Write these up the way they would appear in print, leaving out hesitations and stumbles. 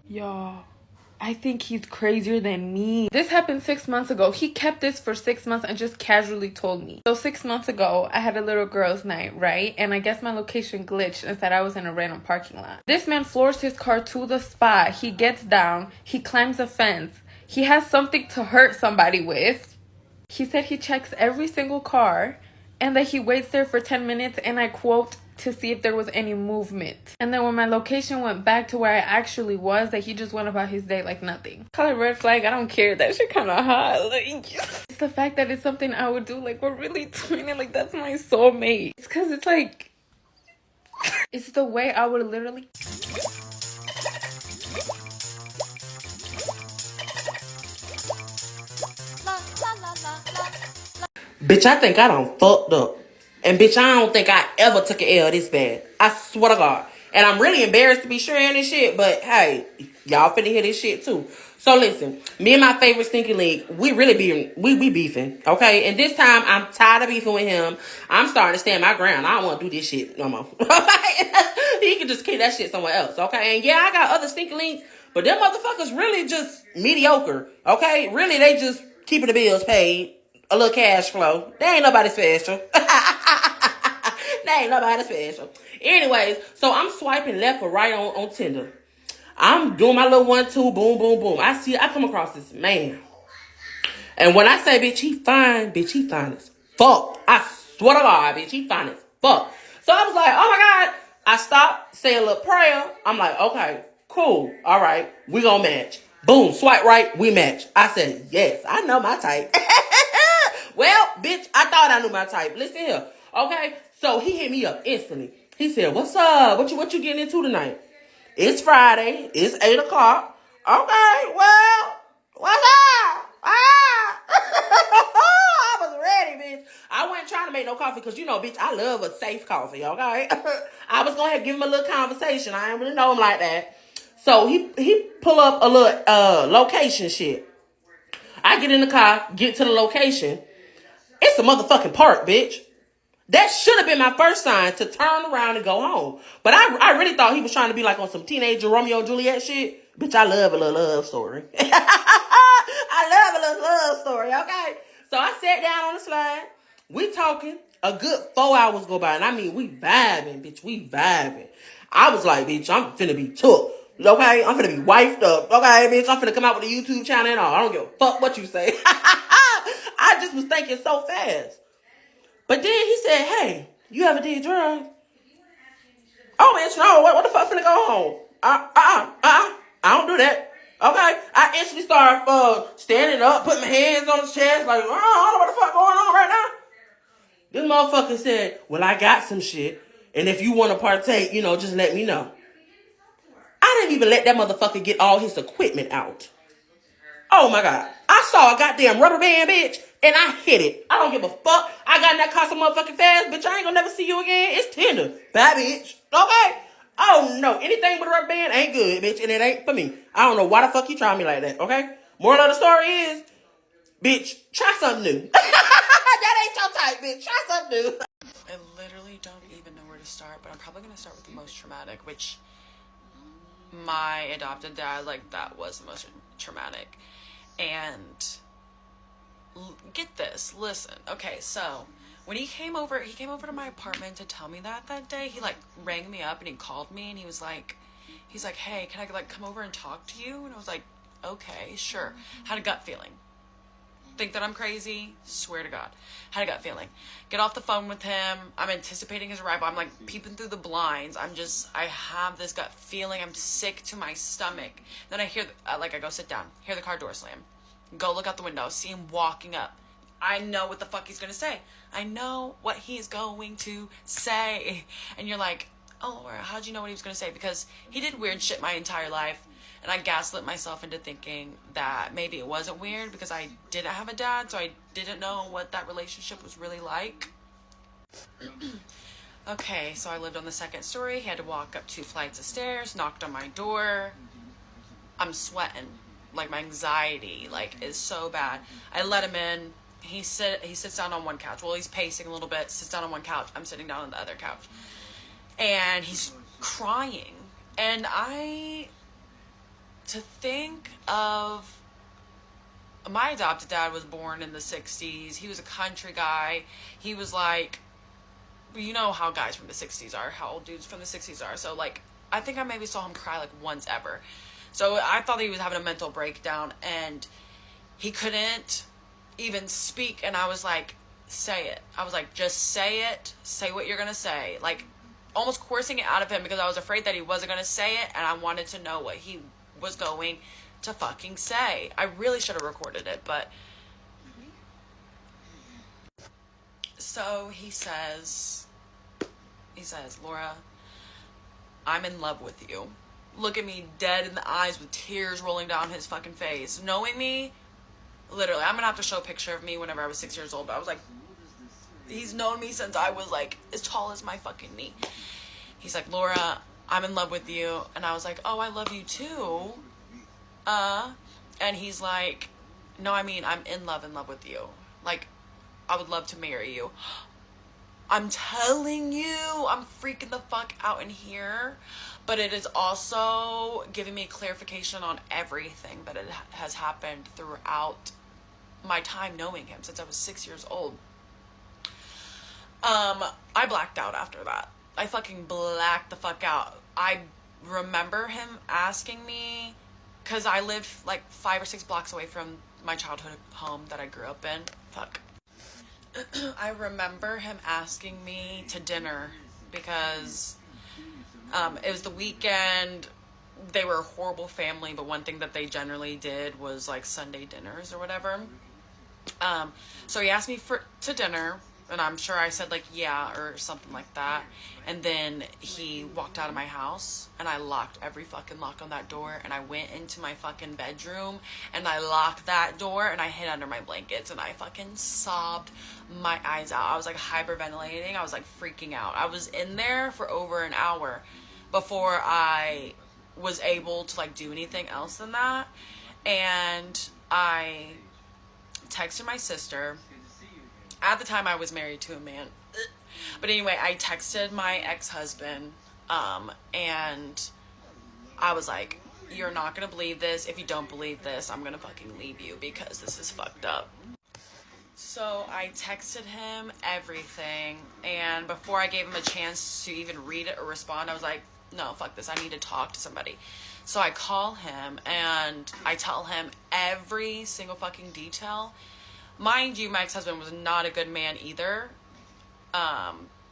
Y'all, I think he's crazier than me. This happened 6 months ago. He kept this for 6 months and just casually told me. So 6 months ago, I had a little girls' night, right? And I guess my location glitched and said I was in a random parking lot. This man floors his car to the spot. He gets down. He climbs a fence. He has something to hurt somebody with. He said he checks every single car and that he waits there for 10 minutes, and I quote, to see if there was any movement. And then when my location went back to where I actually was, that he just went about his day like nothing. Call it red flag, I don't care. That shit kind of hot. Like, it's the fact that it's something I would do. Like, we're really twinning. Like, that's my soulmate. It's because it's like, it's the way I would literally... Bitch, I think I done fucked up. And bitch, I don't think I ever took an L this bad. I swear to God. And I'm really embarrassed to be sharing this shit, but hey, y'all finna hear this shit too. So listen, me and my favorite stinky league, we beefing, okay? And this time, I'm tired of beefing with him. I'm starting to stand my ground. I don't want to do this shit no more. He can just keep that shit somewhere else, okay? And yeah, I got other stinky links, but them motherfuckers really just mediocre, okay? Really, they just keeping the bills paid. A little cash flow. They ain't nobody special. They ain't nobody special. Anyways, so I'm swiping left or right on Tinder. I'm doing my little 1, 2, boom, boom, boom. I come across this man. And when I say, bitch, he fine as fuck. I swear to God, bitch, he fine as fuck. So I was like, oh my God. I stopped, say a little prayer. I'm like, okay, cool. All right, we gonna match. Boom, swipe right, we match. I said, yes, I know my type. Well, bitch, I thought I knew my type. Listen here. Okay? So he hit me up instantly. He said, what's up? What you getting into tonight? It's Friday. It's 8 o'clock. Okay, well, what's up? Ah! I was ready, bitch. I wasn't trying to make no coffee because, you know, bitch, I love a safe coffee, okay? I was going to give him a little conversation. I didn't really know him like that. So he pull up a little location shit. I get in the car, get to the location. It's a motherfucking park, bitch. That should have been my first sign to turn around and go home. But I really thought he was trying to be like on some teenager Romeo and Juliet shit. Bitch, I love a little love story. I love a little love story, okay? So I sat down on the slide. We talking. A good 4 hours go by. And I mean, we vibing, bitch. We vibing. I was like, bitch, I'm finna be took. Okay? I'm finna be wifed up. Okay, bitch? I'm finna come out with a YouTube channel and all. I don't give a fuck what you say. I just was thinking so fast. But then he said, hey, you ever did drugs? Oh, bitch, no. What the fuck finna go home? I don't do that. Okay? I instantly start standing up, putting my hands on his chest, like, I don't know what the fuck going on right now. This motherfucker said, well, I got some shit. And if you want to partake, you know, just let me know. I didn't even let that motherfucker get all his equipment out. Oh my God. I saw a goddamn rubber band, bitch, and I hit it. I don't give a fuck. I got in that car so motherfucking fast, bitch. I ain't gonna never see you again. It's Tinder. Bye, bitch. Okay? Oh no. Anything with a rubber band ain't good, bitch, and it ain't for me. I don't know why the fuck you try me like that, okay? Moral of the story is, bitch, try something new. That ain't your type, bitch. Try something new. I literally don't even know where to start, but I'm probably gonna start with the most traumatic, which my adopted dad, like, that was the most traumatic. And get this, listen. Okay, so when he came over to my apartment to tell me that day. He like rang me up and he called me and he's like, hey, can I like come over and talk to you? And I was like, okay, sure. Had a gut feeling. Think that I'm crazy? Swear to God. Had a gut feeling. Get off the phone with him. I'm anticipating his arrival. I'm like peeping through the blinds. I have this gut feeling. I'm sick to my stomach. Then I hear, I go sit down. Hear the car door slam. Go look out the window. See him walking up. I know what the fuck he's going to say. I know what he's going to say. And you're like, oh, Laura, how'd you know what he was going to say? Because he did weird shit my entire life. And I gaslit myself into thinking that maybe it wasn't weird because I didn't have a dad, so I didn't know what that relationship was really like. Okay, so I lived on the second story. He had to walk up 2 flights of stairs, knocked on my door. I'm sweating. Like, my anxiety, is so bad. I let him in. He sits down on one couch. Well, he's pacing a little bit, sits down on one couch. I'm sitting down on the other couch. And he's crying. And to think of, my adopted dad was born in the 60s. He was a country guy. He was like, you know how guys from the 60s are, how old dudes from the 60s are. So, like, I think I maybe saw him cry, like, once ever. So I thought he was having a mental breakdown, and he couldn't even speak. And I was like, say it. I was like, just say it. Say what you're going to say. Like, almost coercing it out of him because I was afraid that he wasn't going to say it, and I wanted to know what he was going to fucking say. I really should have recorded it, but... So he says, Laura, I'm in love with you. Look at me dead in the eyes with tears rolling down his fucking face. Knowing me, literally, I'm gonna have to show a picture of me whenever I was 6 years old, but I was like, he's known me since I was like as tall as my fucking knee. He's like, Laura, I'm in love with you. And I was like, oh, I love you too. And he's like, no, I mean, I'm in love with you. Like, I would love to marry you. I'm telling you, I'm freaking the fuck out in here. But it is also giving me clarification on everything that it has happened throughout my time knowing him since I was 6 years old. I blacked out after that. I fucking blacked the fuck out. I remember him asking me, because I lived like 5 or 6 blocks away from my childhood home that I grew up in. Fuck. I remember him asking me to dinner because it was the weekend. They were a horrible family, but one thing that they generally did was like Sunday dinners or whatever. So he asked me to dinner, and I'm sure I said like yeah or something like that. And then he walked out of my house, and I locked every fucking lock on that door, and I went into my fucking bedroom, and I locked that door, and I hid under my blankets, and I fucking sobbed my eyes out. I was like hyperventilating. I was like freaking out. I was in there for over an hour before I was able to like do anything else than that. And I texted my sister. At the time I was married to a man. But anyway, I texted my ex-husband, and I was like, you're not gonna believe this. If you don't believe this, I'm gonna fucking leave you because this is fucked up. So I texted him everything, and before I gave him a chance to even read it or respond, I was like, no, fuck this, I need to talk to somebody. So I call him, and I tell him every single fucking detail. Mind you, my ex-husband was not a good man either.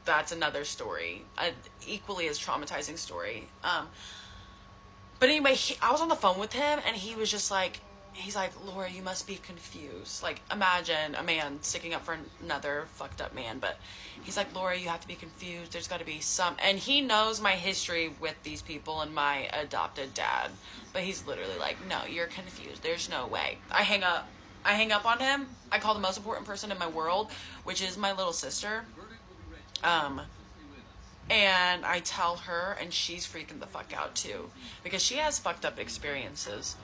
That's another story, an equally as traumatizing story. But anyway, I was on the phone with him, and he was just like, he's like, Laura, you must be confused. Like, imagine a man sticking up for another fucked up man, but he's like, Laura, you have to be confused. There's got to be some, and he knows my history with these people and my adopted dad, but he's literally like, no, you're confused. There's no way. I hang up on him. I call the most important person in my world, which is my little sister. And I tell her, and she's freaking the fuck out too, because she has fucked up experiences.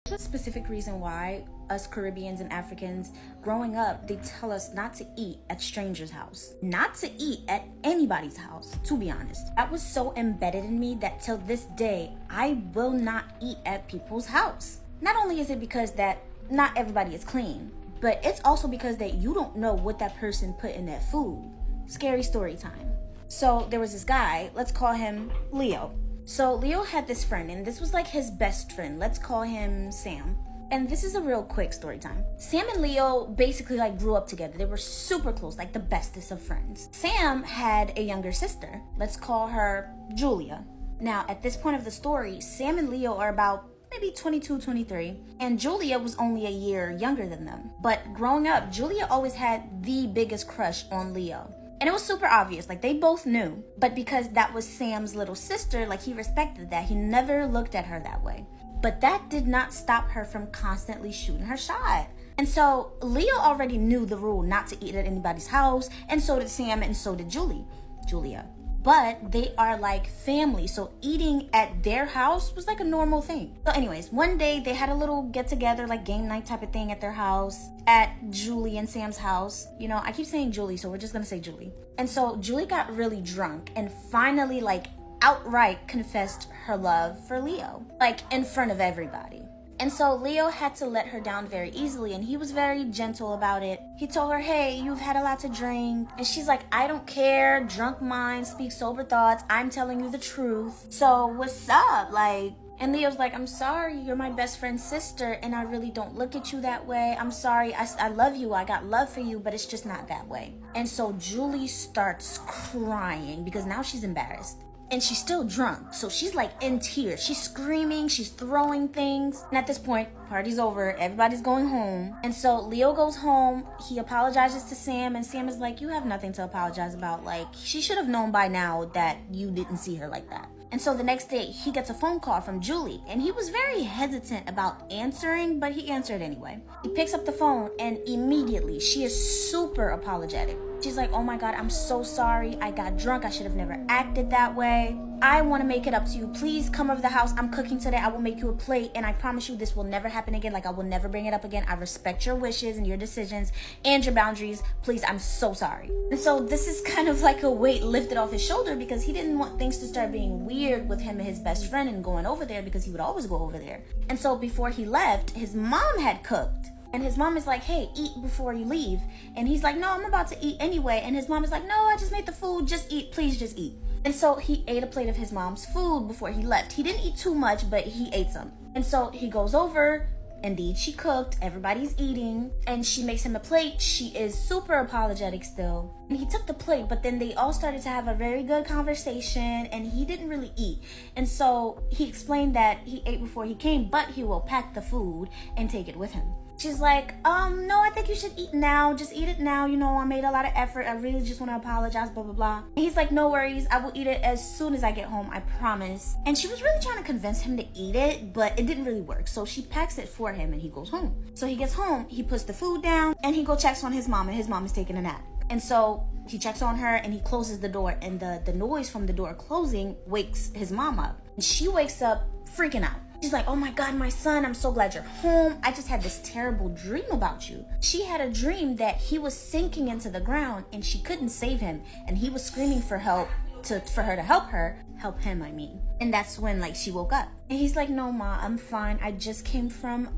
There's a specific reason why us Caribbeans and Africans, growing up, they tell us not to eat at strangers' house. Not to eat at anybody's house, to be honest. That was so embedded in me that till this day, I will not eat at people's house. Not only is it because that not everybody is clean, but it's also because that you don't know what that person put in that food. Scary story time. So there was this guy, let's call him Leo. So Leo had this friend, and this was like his best friend. Let's call him Sam. And this is a real quick story time. Sam and Leo basically like grew up together. They were super close, like the bestest of friends. Sam had a younger sister. Let's call her Julia. Now, at this point of the story, Sam and Leo are about maybe 22, 23, and Julia was only a year younger than them. But growing up, Julia always had the biggest crush on Leo. And it was super obvious, like they both knew. But because that was Sam's little sister, like he respected that. He never looked at her that way. But that did not stop her from constantly shooting her shot. And so Leo already knew the rule not to eat at anybody's house, and so did Sam, and so did Julia. But they are like family, so eating at their house was like a normal thing. So anyways, one day they had a little get together, like game night type of thing at their house, at Julie and Sam's house. You know, I keep saying Julie, so we're just gonna say Julie. And so Julie got really drunk and finally like outright confessed her love for Leo, like in front of everybody. And so Leo had to let her down very easily, and he was very gentle about it. He told her, hey, you've had a lot to drink. And she's like, I don't care. Drunk minds speak sober thoughts. I'm telling you the truth. So what's up? Like, and Leo's like, I'm sorry. You're my best friend's sister, and I really don't look at you that way. I'm sorry. I love you. I got love for you, but it's just not that way. And so Julie starts crying because now she's embarrassed. And she's still drunk, so she's like in tears. She's screaming, she's throwing things. And at this point, party's over, everybody's going home. And so Leo goes home, he apologizes to Sam, and Sam is like, you have nothing to apologize about. Like, she should have known by now that you didn't see her like that. And so the next day, he gets a phone call from Julie, and he was very hesitant about answering, but he answered anyway. He picks up the phone, and immediately, she is super apologetic. She's like, oh my God, I'm so sorry. I got drunk. I should have never acted that way. I want to make it up to you. Please come over the house. I'm cooking today. I will make you a plate. And I promise you this will never happen again. Like, I will never bring it up again. I respect your wishes and your decisions and your boundaries. Please, I'm so sorry. And so this is kind of like a weight lifted off his shoulder because he didn't want things to start being weird with him and his best friend and going over there because he would always go over there. And so before he left, his mom had cooked. And his mom is like, hey, eat before you leave. And he's like, no, I'm about to eat anyway. And his mom is like, no, I just made the food. Just eat. Please just eat. And so he ate a plate of his mom's food before he left. He didn't eat too much, but he ate some. And so he goes over. Indeed, she cooked. Everybody's eating. And she makes him a plate. She is super apologetic still. And he took the plate, but then they all started to have a very good conversation, and he didn't really eat. And so he explained that he ate before he came, but he will pack the food and take it with him. She's like, no, I think you should eat now. Just eat it now. You know, I made a lot of effort. I really just want to apologize, blah, blah, blah. And he's like, no worries. I will eat it as soon as I get home. I promise. And she was really trying to convince him to eat it, but it didn't really work. So she packs it for him and he goes home. So he gets home, he puts the food down, and he go checks on his mom, and his mom is taking a nap. And so he checks on her and he closes the door, and the noise from the door closing wakes his mom up. And she wakes up freaking out. She's like, oh my God, my son, I'm so glad you're home. I just had this terrible dream about you. She had a dream that he was sinking into the ground and she couldn't save him. And he was screaming for help, for her to help him, I mean. And that's when, like, she woke up. And he's like, no, Ma, I'm fine. I just came from,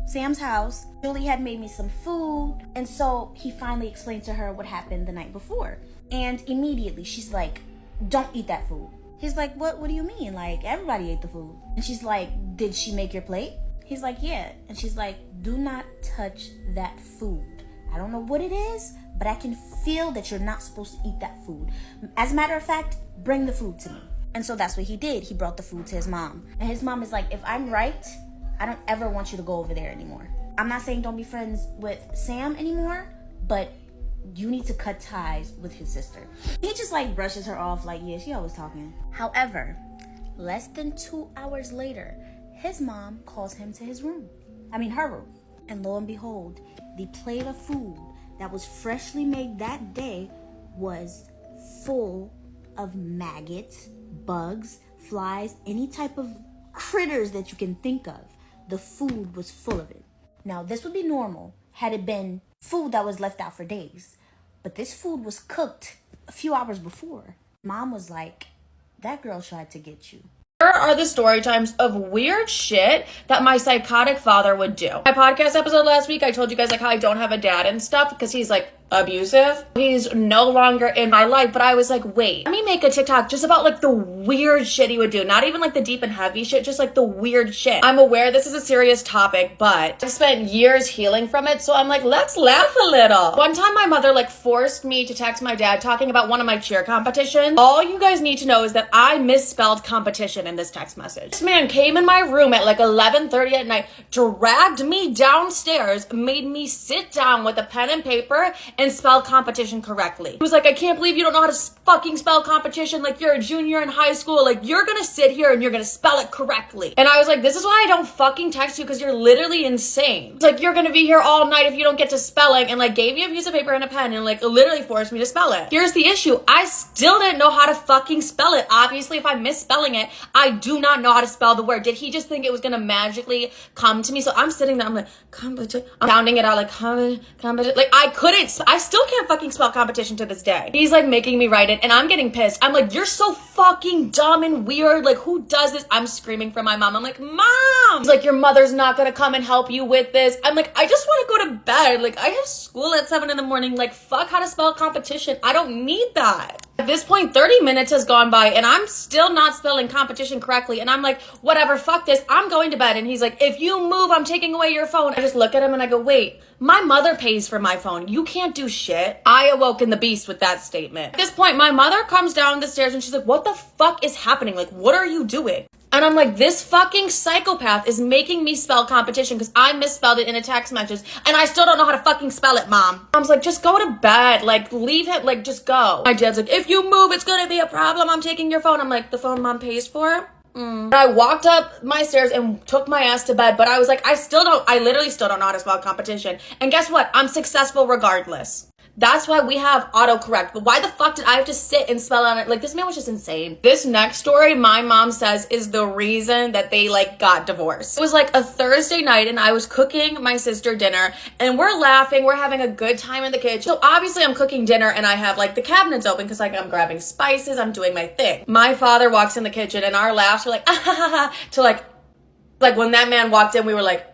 Sam's house. Julie had made me some food. And so he finally explained to her what happened the night before. And immediately she's like, don't eat that food. He's like, what do you mean? Like, everybody ate the food. And she's like, did she make your plate? He's like, yeah. And she's like, do not touch that food. I don't know what it is, but I can feel that you're not supposed to eat that food. As a matter of fact, bring the food to me. And so that's what he did. He brought the food to his mom. And his mom is like, if I'm right, I don't ever want you to go over there anymore. I'm not saying don't be friends with Sam anymore, but you need to cut ties with his sister. He just like brushes her off like, yeah, she always talking. However, less than 2 hours later, his mom calls him to her room. And lo and behold, the plate of food that was freshly made that day was full of maggots, bugs, flies, any type of critters that you can think of. The food was full of it. Now, this would be normal had it been food that was left out for days. But this food was cooked a few hours before. Mom was like, that girl tried to get you. Here are the story times of weird shit that my psychotic father would do. My podcast episode last week, I told you guys like how I don't have a dad and stuff because he's like abusive. He's no longer in my life, but I was like, wait, let me make a TikTok just about like the weird shit he would do. Not even like the deep and heavy shit, just like the weird shit. I'm aware this is a serious topic, but I've spent years healing from it, so I'm like, let's laugh a little. One time my mother like forced me to text my dad talking about one of my cheer competitions. All you guys need to know is that I misspelled competition in this text message. This man came in my room at like 11:30 at night, dragged me downstairs, made me sit down with a pen and paper and spell competition correctly. He was like, I can't believe you don't know how to fucking spell competition. Like, you're a junior in high school. Like, you're gonna sit here and you're gonna spell it correctly. And I was like, this is why I don't fucking text you, because you're literally insane. It's like, you're gonna be here all night if you don't get to spelling, and like gave me a piece of paper and a pen and like literally forced me to spell it. Here's the issue. I still didn't know how to fucking spell it. Obviously, if I'm misspelling it, I do not know how to spell the word. Did he just think it was gonna magically come to me? So I'm sitting there, I'm like, competition. I'm sounding it out like, competition. Like, I I still can't fucking spell competition to this day. He's like making me write it and I'm getting pissed. I'm like, you're so fucking dumb and weird. Like, who does this? I'm screaming for my mom. I'm like, Mom! He's like, your mother's not gonna come and help you with this. I'm like, I just want to go to bed. Like, I have school at 7 a.m. Like, fuck how to spell competition. I don't need that. At this point, 30 minutes has gone by and I'm still not spelling competition correctly. And I'm like, whatever, fuck this. I'm going to bed. And he's like, if you move, I'm taking away your phone. I just look at him and I go, wait, my mother pays for my phone. You can't do shit. I awoken the beast with that statement. At this point, my mother comes down the stairs and she's like, what the fuck is happening? Like, what are you doing? And I'm like, this fucking psychopath is making me spell competition because I misspelled it in a text message and I still don't know how to fucking spell it, Mom. Mom's like, just go to bed. Like, leave him. Like, just go. My dad's like, if you move, it's gonna be a problem. I'm taking your phone. I'm like, the phone Mom pays for? And I walked up my stairs and took my ass to bed, but I was like, I literally still don't know how to spell competition. And guess what? I'm successful regardless. That's why we have autocorrect. But why the fuck did I have to sit and spell on it? Like, this man was just insane. This next story, my mom says, is the reason that they, like, got divorced. It was, like, a Thursday night, and I was cooking my sister dinner, and we're laughing. We're having a good time in the kitchen. So, obviously, I'm cooking dinner, and I have, like, the cabinets open, because, like, I'm grabbing spices. I'm doing my thing. My father walks in the kitchen, and our laughs are like, ah, ha, ha, ha, to, like, when that man walked in, we were like,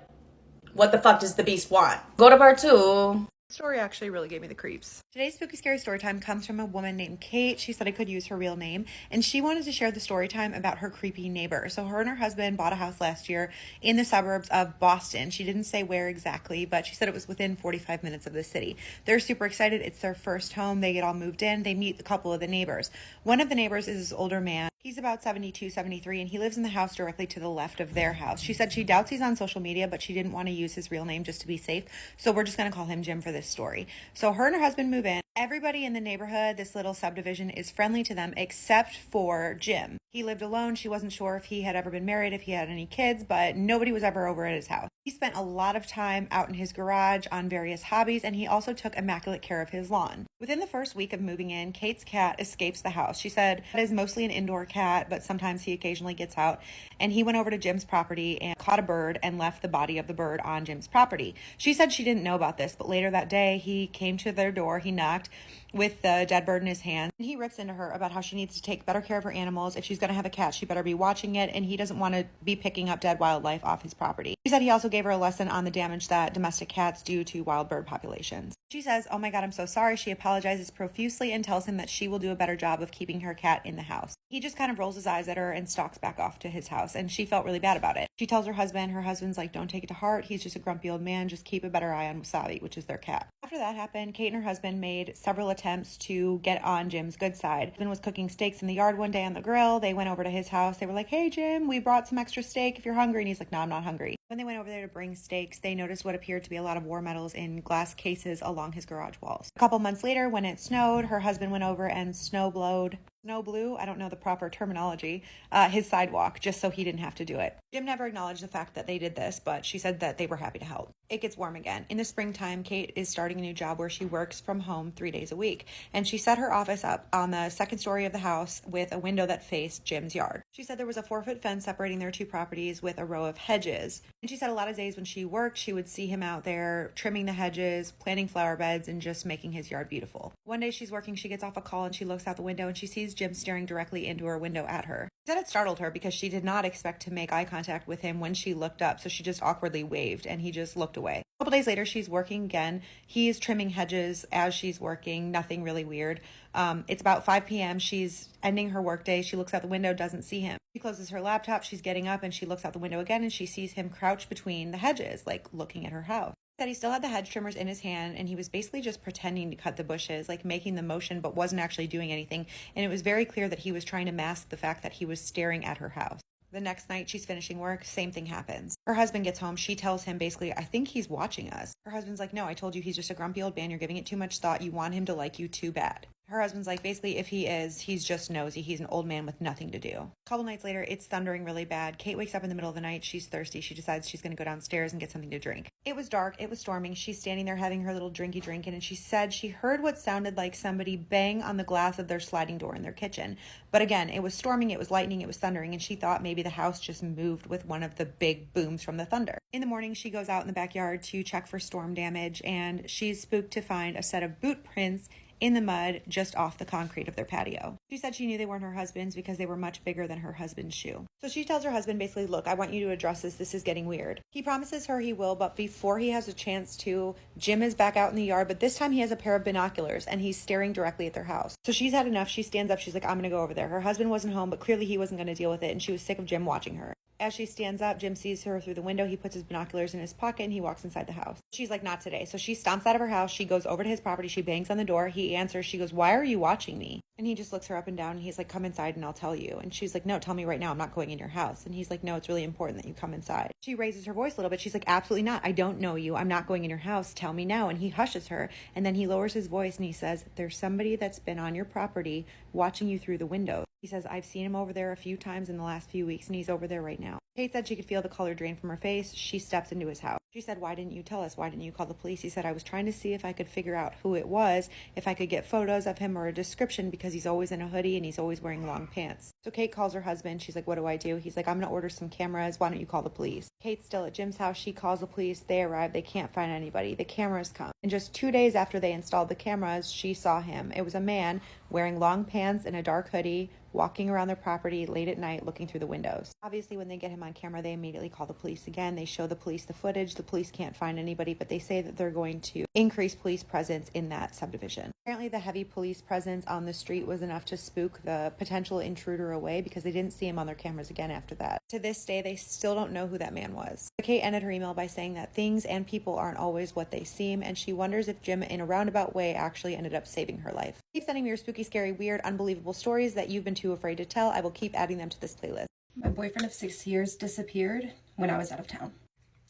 what the fuck does the beast want? Go to part 2. Story actually really gave me the creeps. Today's spooky scary story time comes from a woman named Kate. She said I could use her real name, and she wanted to share the story time about her creepy neighbor. So her and her husband bought a house last year in the suburbs of Boston. She didn't say where exactly, but she said it was within 45 minutes of the city. They're super excited. It's their first home. They get all moved in. They meet a couple of the neighbors. One of the neighbors is this older man. He's about 72, 73, and he lives in the house directly to the left of their house. She said she doubts he's on social media, but she didn't want to use his real name just to be safe. So we're just going to call him Jim for this story. So her and her husband move in. Everybody in the neighborhood, this little subdivision, is friendly to them except for Jim. He lived alone. She wasn't sure if he had ever been married, if he had any kids, but nobody was ever over at his house. He spent a lot of time out in his garage on various hobbies, and he also took immaculate care of his lawn. Within the first week of moving in, Kate's cat escapes the house. She said it is mostly an indoor cat, but sometimes he occasionally gets out. And he went over to Jim's property and caught a bird and left the body of the bird on Jim's property. She said she didn't know about this, but later that day, he came to their door. He knocked with the dead bird in his hand. And he rips into her about how she needs to take better care of her animals. If she's going to have a cat, she better be watching it. And he doesn't want to be picking up dead wildlife off his property. She said he also gave her a lesson on the damage that domestic cats do to wild bird populations. She says, oh my God, I'm so sorry. She apologizes profusely and tells him that she will do a better job of keeping her cat in the house. He just kind of rolls his eyes at her and stalks back off to his house. And she felt really bad about it. She tells her husband's like, don't take it to heart. He's just a grumpy old man. Just keep a better eye on Wasabi, which is their cat. After that happened, Kate and her husband made several attempts to get on Jim's good side. Husband was cooking steaks in the yard one day on the grill. They went over to his house. They were like, hey, Jim, we brought some extra steak if you're hungry. And he's like, no, I'm not hungry. When they went over there to bring steaks, they noticed what appeared to be a lot of war medals in glass cases along his garage walls. A couple months later, when it snowed, her husband went over and snow blew, I don't know the proper terminology, his sidewalk, just so he didn't have to do it. Jim never acknowledged the fact that they did this, but she said that they were happy to help. It gets warm again. In the springtime, Kate is starting a new job where she works from home 3 days a week, and she set her office up on the second story of the house with a window that faced Jim's yard. She said there was a 4-foot fence separating their two properties with a row of hedges. And she said a lot of days when she worked, she would see him out there trimming the hedges, planting flower beds, and just making his yard beautiful. One day she's working, she gets off a call, and she looks out the window, and she sees Jim staring directly into her window at her. She said it startled her because she did not expect to make eye contact with him when she looked up, so she just awkwardly waved, and he just looked away. A couple days later, she's working again. He's trimming hedges as she's working, nothing really weird. It's about 5 p.m. She's ending her workday. She looks out the window, doesn't see him. She closes her laptop. She's getting up, and she looks out the window again, and she sees him crouched between the hedges, like looking at her house. That he still had the hedge trimmers in his hand, and he was basically just pretending to cut the bushes, like making the motion, but wasn't actually doing anything. And it was very clear that he was trying to mask the fact that he was staring at her house. The next night, she's finishing work. Same thing happens. Her husband gets home. She tells him basically, I think he's watching us. Her husband's like, no, I told you he's just a grumpy old man. You're giving it too much thought. You want him to like you too bad. Her husband's like, basically, if he is, he's just nosy. He's an old man with nothing to do. A couple nights later, it's thundering really bad. Kate wakes up in the middle of the night. She's thirsty. She decides she's going to go downstairs and get something to drink. It was dark. It was storming. She's standing there having her little drinky drinking, and she said she heard what sounded like somebody bang on the glass of their sliding door in their kitchen. But again, it was storming, it was lightning, it was thundering, and she thought maybe the house just moved with one of the big booms from the thunder. In the morning, she goes out in the backyard to check for storm damage, and she's spooked to find a set of boot prints in the mud just off the concrete of their patio. She said she knew they weren't her husband's because they were much bigger than her husband's shoe. So she tells her husband basically, look, I want you to address this. This is getting weird. He promises her he will, but before he has a chance to, Jim is back out in the yard, but this time he has a pair of binoculars and he's staring directly at their house. So she's had enough. She stands up. She's like, I'm going to go over there. Her husband wasn't home, but clearly he wasn't going to deal with it, and she was sick of Jim watching her. As she stands up, Jim sees her through the window. He puts his binoculars in his pocket and he walks inside the house. She's like, not today. So she stomps out of her house. She goes over to his property. She bangs on the door. He answers. She goes, why are you watching me? And he just looks her up and down and he's like, come inside and I'll tell you. And she's like, no, tell me right now. I'm not going in your house. And he's like, no, it's really important that you come inside. She raises her voice a little bit. She's like, absolutely not. I don't know you. I'm not going in your house. Tell me now. And he hushes her. And then he lowers his voice and he says, there's somebody that's been on your property watching you through the window. He says, I've seen him over there a few times in the last few weeks and he's over there right now. Kate said she could feel the color drain from her face. She steps into his house. She said, why didn't you tell us? Why didn't you call the police? He said, I was trying to see if I could figure out who it was, if I could get photos of him or a description, because he's always in a hoodie and he's always wearing long pants. So Kate calls her husband. She's like, what do I do? He's like, I'm going to order some cameras. Why don't you call the police? Kate's still at Jim's house. She calls the police. They arrive. They can't find anybody. The cameras come. And just 2 days after they installed the cameras, she saw him. It was a man wearing long pants and a dark hoodie, walking around their property late at night looking through the windows. Obviously, when they get him on camera, they immediately call the police again. They show the police the footage. The police can't find anybody, but they say that they're going to increase police presence in that subdivision. Apparently, the heavy police presence on the street was enough to spook the potential intruder away because they didn't see him on their cameras again after that. To this day, they still don't know who that man was. Kate ended her email by saying that things and people aren't always what they seem, and she wonders if Jim, in a roundabout way, actually ended up saving her life. Keep sending me your spooky, scary, weird, unbelievable stories that you've been too afraid to tell. I will keep adding them to this playlist. My boyfriend of 6 years disappeared when I was out of town.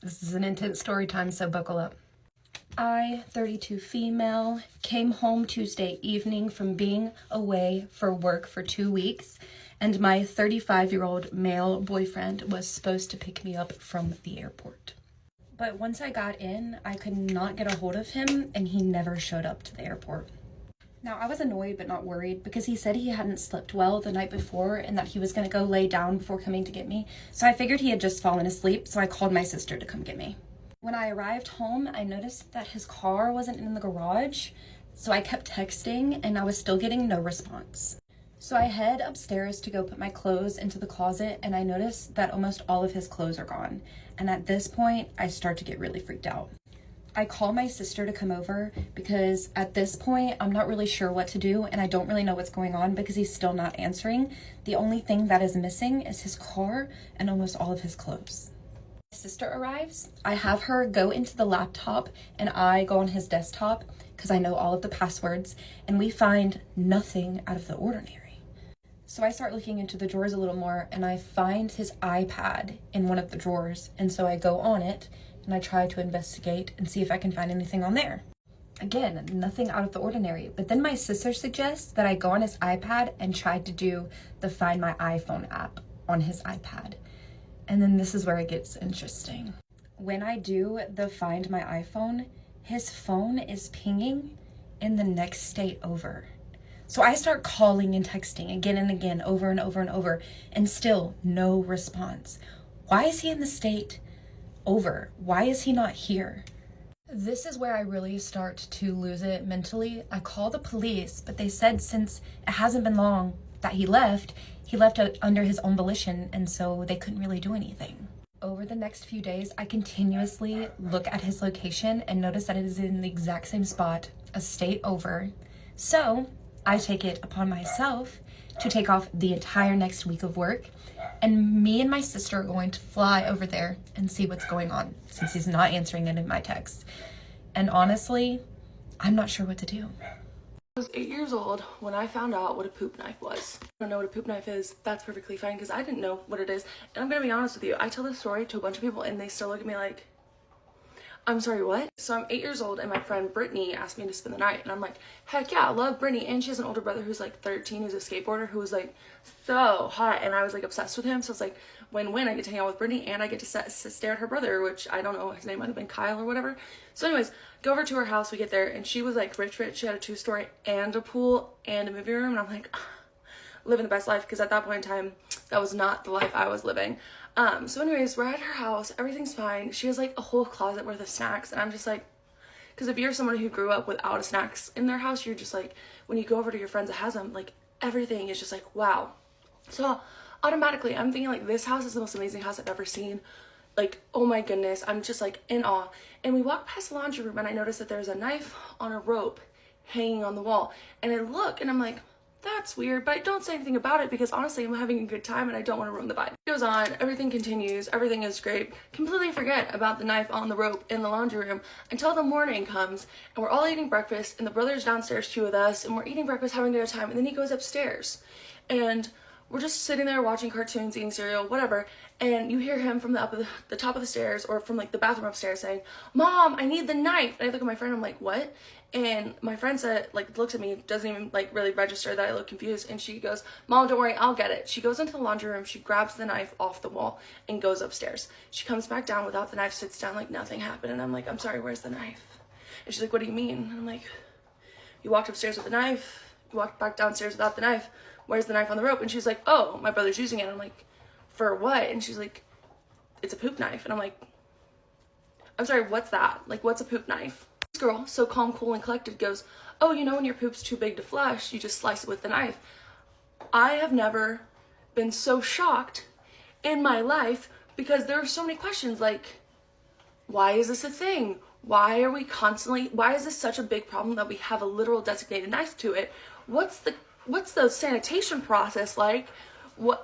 This is an intense story time, so buckle up. I, 32 female, came home Tuesday evening from being away for work for 2 weeks, and my 35-year-old male boyfriend was supposed to pick me up from the airport. But once I got in, I could not get a hold of him, and he never showed up to the airport. Now, I was annoyed but not worried because he said he hadn't slept well the night before and that he was going to go lay down before coming to get me. So I figured he had just fallen asleep, so I called my sister to come get me. When I arrived home, I noticed that his car wasn't in the garage, so I kept texting and I was still getting no response. So I head upstairs to go put my clothes into the closet and I notice that almost all of his clothes are gone. And at this point, I start to get really freaked out. I call my sister to come over because at this point, I'm not really sure what to do and I don't really know what's going on because he's still not answering. The only thing that is missing is his car and almost all of his clothes. My sister arrives. I have her go into the laptop and I go on his desktop because I know all of the passwords and we find nothing out of the ordinary. So I start looking into the drawers a little more and I find his iPad in one of the drawers, and so I go on it and I try to investigate and see if I can find anything on there. Again, nothing out of the ordinary. But then my sister suggests that I go on his iPad and try to do the Find My iPhone app on his iPad. And then this is where it gets interesting. When I do the Find My iPhone, his phone is pinging in the next state over. So I start calling and texting again and again, over and over and over, and still no response. Why is he in the state over? Why is he not here? This is where I really start to lose it mentally. I call the police, but they said since it hasn't been long that he left under his own volition, and so they couldn't really do anything. Over the next few days, I continuously look at his location and notice that it is in the exact same spot, a state over. So I take it upon myself to take off the entire next week of work, and me and my sister are going to fly over there and see what's going on since he's not answering any of my texts. And honestly, I'm not sure what to do. I was 8 years old when I found out what a poop knife was. I don't know what a poop knife is. That's perfectly fine because I didn't know what it is. And I'm gonna be honest with you, I tell this story to a bunch of people and they still look at me like, I'm sorry, what? So I'm 8 years old and my friend Brittany asked me to spend the night, and I'm like, heck yeah, I love Brittany. And she has an older brother who's like 13, who's a skateboarder, who was like so hot, and I was like obsessed with him. So it's like win-win. I get to hang out with Brittany and I get to stare at her brother, which I don't know, his name might have been Kyle or whatever. So anyways, go over to her house, we get there, and she was like rich. She had a 2-story and a pool and a movie room, and I'm like, living the best life, because at that point in time, that was not the life I was living. So anyways, we're at her house, everything's fine. She has like a whole closet worth of snacks, and I'm just like, because if you're someone who grew up without snacks in their house, you're just like, when you go over to your friends that has them, like everything is just like, wow. So automatically I'm thinking like, this house is the most amazing house I've ever seen. Like, oh my goodness, I'm just like in awe. And we walk past the laundry room and I notice that there's a knife on a rope hanging on the wall, and I look and I'm like, that's weird, but I don't say anything about it because honestly I'm having a good time and I don't want to ruin the vibe. It goes on, everything continues, everything is great. Completely forget about the knife on the rope in the laundry room until the morning comes and we're all eating breakfast and the brother's downstairs too with us, and we're eating breakfast, having a good time, and then he goes upstairs and we're just sitting there watching cartoons, eating cereal, whatever, and you hear him from the top of the stairs, or from like the bathroom upstairs, saying, "Mom, I need the knife." And I look at my friend, I'm like, "What?" And my friend said, like, looks at me, doesn't even like really register that I look confused, and she goes, "Mom, don't worry, I'll get it." She goes into the laundry room, she grabs the knife off the wall and goes upstairs. She comes back down without the knife, sits down like nothing happened, and I'm like, "I'm sorry, where's the knife?" And she's like, "What do you mean?" And I'm like, "You walked upstairs with the knife, you walked back downstairs without the knife. Where's the knife on the rope?" And she's like, "Oh, my brother's using it." And I'm like, "For what?" And she's like, "It's a poop knife." And I'm like, "I'm sorry, what's that? Like, what's a poop knife?" This girl, so calm, cool, and collected, goes, "Oh, you know when your poop's too big to flush, you just slice it with the knife." I have never been so shocked in my life, because there are so many questions like, why is this a thing? Why is this such a big problem that we have a literal designated knife to it? What's the sanitation process like? Why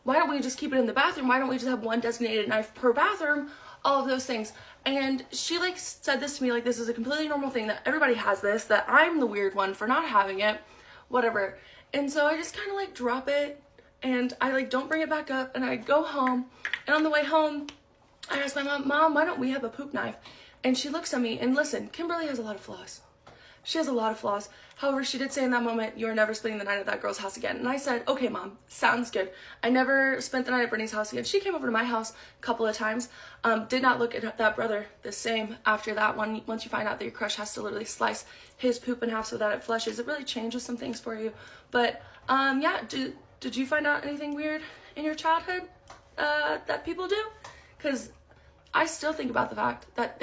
don't we just keep it in the bathroom? Why don't we just have one designated knife per bathroom? All of those things. And she like said this to me, like, this is a completely normal thing, that everybody has this, that I'm the weird one for not having it, whatever. And so I just kind of like drop it, and I like don't bring it back up, and I go home, and on the way home, I asked my mom, "Mom, why don't we have a poop knife?" And she looks at me, and listen, Kimberly has a lot of flaws. She has a lot of flaws. However, she did say in that moment, "You are never spending the night at that girl's house again." And I said, "Okay, Mom, sounds good." I never spent the night at Brittany's house again. She came over to my house a couple of times. Did not look at that brother the same after that one. Once you find out that your crush has to literally slice his poop in half so that it flushes, it really changes some things for you. But yeah, did you find out anything weird in your childhood that people do? Because I still think about the fact that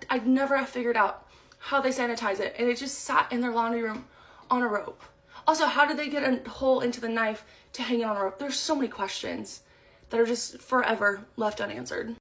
I never have figured out how they sanitize it, and it just sat in their laundry room on a rope. Also, how did they get a hole into the knife to hang it on a rope? There's so many questions that are just forever left unanswered.